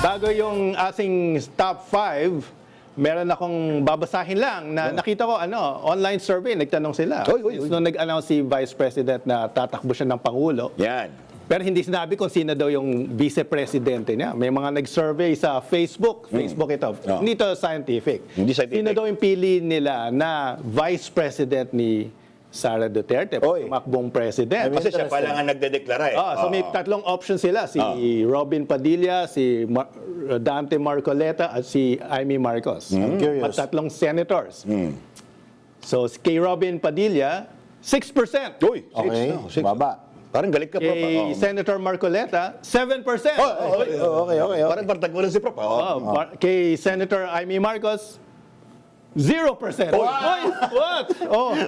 Bago yung ating top 5, meron akong babasahin lang na nakita ko, online survey, nagtanong sila. Nung nag-announce si Vice President na tatakbo siya ng Pangulo. Yan. Pero hindi sinabi kung sino daw yung vice-presidente niya. May mga nag-survey sa Facebook. Facebook ito. Hindi to scientific. Hindi scientific. Sino daw yung pili nila na Vice President ni Sara Duterte, tumakbong president? Kasi siya pa lang ang nagdedeklara eh. So may tatlong options sila. Si Robin Padilla, si Dante Marcoleta, at si Amy Marcos. I'm curious. At tatlong senators. So kay Robin Padilla, 6%. Uy, Okay, six. baba. Parang galit ka, Prof. Kay Senator Marcoleta, 7%. Okay. Parang partagwalan si Prof. Kay Senator Amy Marcos, 0%. Oy, what?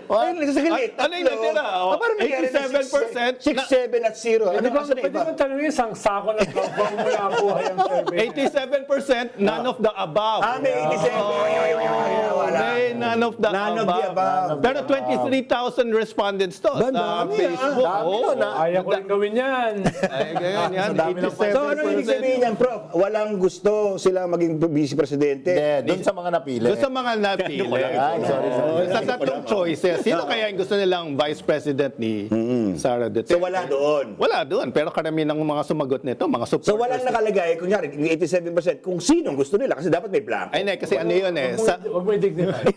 Ay, nagsasalit. Ano yung natira? Parang nangyari na 87%. 6, 7 at 0. Pwede Ano ba, kasi na pwede iba? ba tanongin isang sako ng kabang mo na kuha yung survey? 87%, none of the above. May 87. Wala. May none of the None of the above. Pero 23,000 respondents to sa dami, Facebook. Dami nun, Ayaw ko rin gawin yan. Ay, ganyan yan. dami ng 87%. So, ano ibig sabihin niyan, Prof? Walang gusto sila maging vice-presidente. Doon sa mga napili. Doon sa mga napili. Sorry. Sa tatlong choices, sino kaya yung gusto nilang vice president ni Sara Duterte? So, wala doon. Wala doon. Pero karamihan ng mga sumagot nito, mga supporters. So, walang nakalagay, kunyari, yung 87%, kung sinong gusto nila. Kasi dapat may blank. Ay, kasi ano yun eh. Huwag mo i-dignify.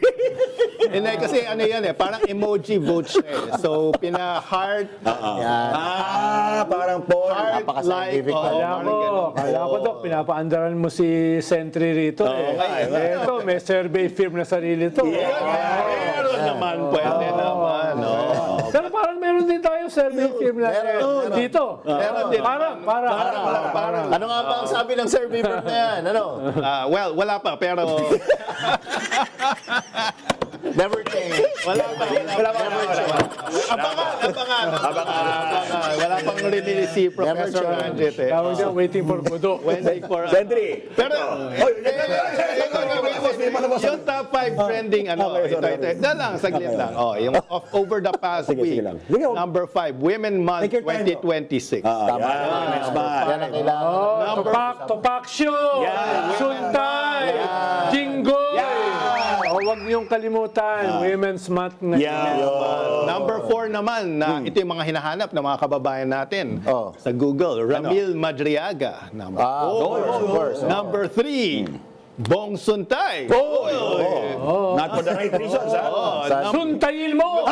Hindi, kasi ano yan eh. Parang emoji vote siya eh. So, pina-heart, Yan. Parang Paul. Napaka-scientific Heart, na. Kala ko, Dok, pinapaandaran mo si Sentry rito. Ito, may survey firm na sarili to. meron naman, pwede naman. Pero parang meron din tayo survey firm na dito. Meron din. Parang. Ano nga ba ang sabi ng survey firm na yan? Ano? Well, wala pa, pero Never change. wala pa. Abangan. Wala pang release si Professor Anjet eh. Tawag niya, waiting for Godot. Waiting for... Sentry. Pero, yung top 5 trending, ito lang, saglit lang. Yung over the past week, lang. number 5, Women Month Take your time, 2026. Tama. Yan ang kailangan. Topak Show! Suntay! Jinggoy! Huwag niyong kalimutan, Women's Month na Number 4 naman, na ito yung mga hinahanap ng mga kababayan natin sa Google. Ramil Madriaga, number 4. Of course. Number 3, Bong Suntay. Not for the right reasons, ha? Suntayin mo!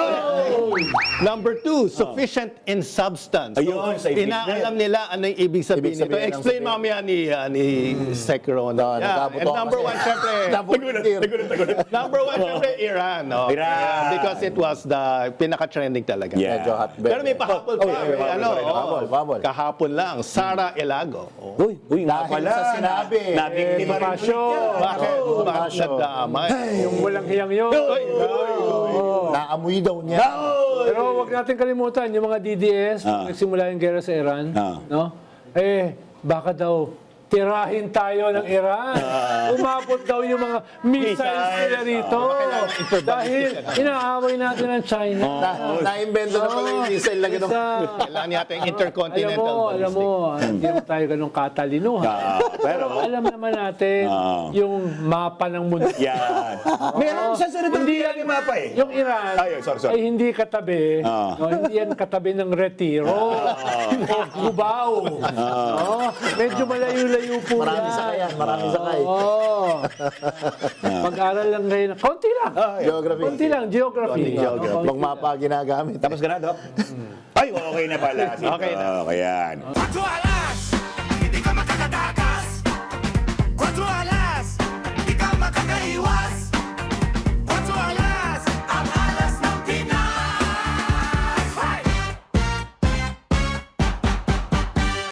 Number 2, sufficient in substance. Ayun, sa ibig Inaalam nila ano yung ibig sabihin Ibig nito. sabihin ng Explain mamaya ni Sec Ronald. And number 1, syempre, number 1, syempre, Iran. Iran. Because it was the pinaka-trending talaga. Yeah. Medyo hotbed. Pero may pahabol pa. Habol. Kahapon lang, Sara Elago. Uy, nga Dahil pala. sa sinabi. Nabiktima rin Pasyo! Bakit nadamay? Yung walang hiyang yun. Naamoy daw niya. Pero huwag natin kalimutan, yung mga DDS, nagsimula yung gera sa Iran, no? Baka daw tirahin tayo ng Iran. Umabot daw yung mga missiles nila rito. Dahil inaaway natin ang China. Na-invento na pala yung missile na gano'n. Kailangan natin intercontinental Alam mo, hindi naman tayo ganun katalinuhan. Pero alam naman natin yung mapa ng mundo. Yan. Meron sa sunod ng yung mapa eh. Yung Iran ay hindi katabi, hindi yan katabi ng Retiro o Cubao. Medyo malayo-layo po Marami sakay yan. Marami sakay. Pag-aral lang ngayon. Konti lang. Geography. Konti lang. Geography. Pag mapa ginagamit. Tapos ka na, Doc? Ay, okay na pala. Okay na. Okay, yan.